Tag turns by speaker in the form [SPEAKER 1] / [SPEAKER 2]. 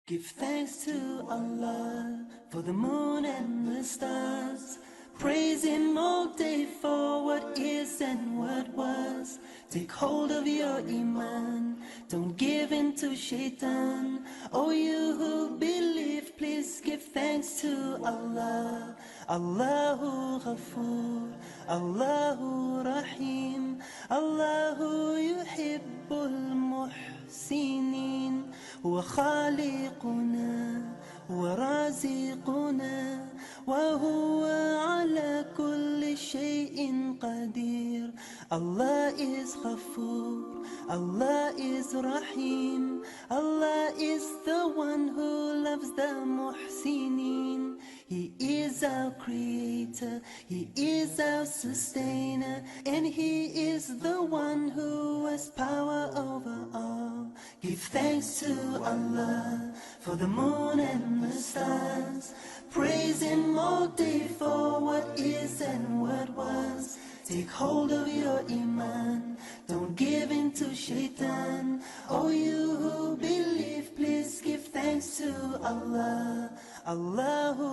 [SPEAKER 1] Give thanks to Allah for the moon and the stars. Praise Him all day for what is and what was. Take hold of your iman, don't give in to shaitan. Oh, you who believe, please give thanks to Allah. Allahu Ghafoor, Allahu Rahim, Allahu Yuhibbul Muhsinin. هو خالقنا ورازقنا وهو على كل شيء قدير. Allah is Ghafoor, Allah is Rahim, Allah is the one who loves the Muhsinin. He is our creator, He is our sustainer, and He is the one who has power over all. Give thanks to Allah for the moon and the stars. Praise Him all day for what is and what was. Take hold of your iman, don't give in to shaitan. Oh, you who believe, please give thanks to Allah. Allahu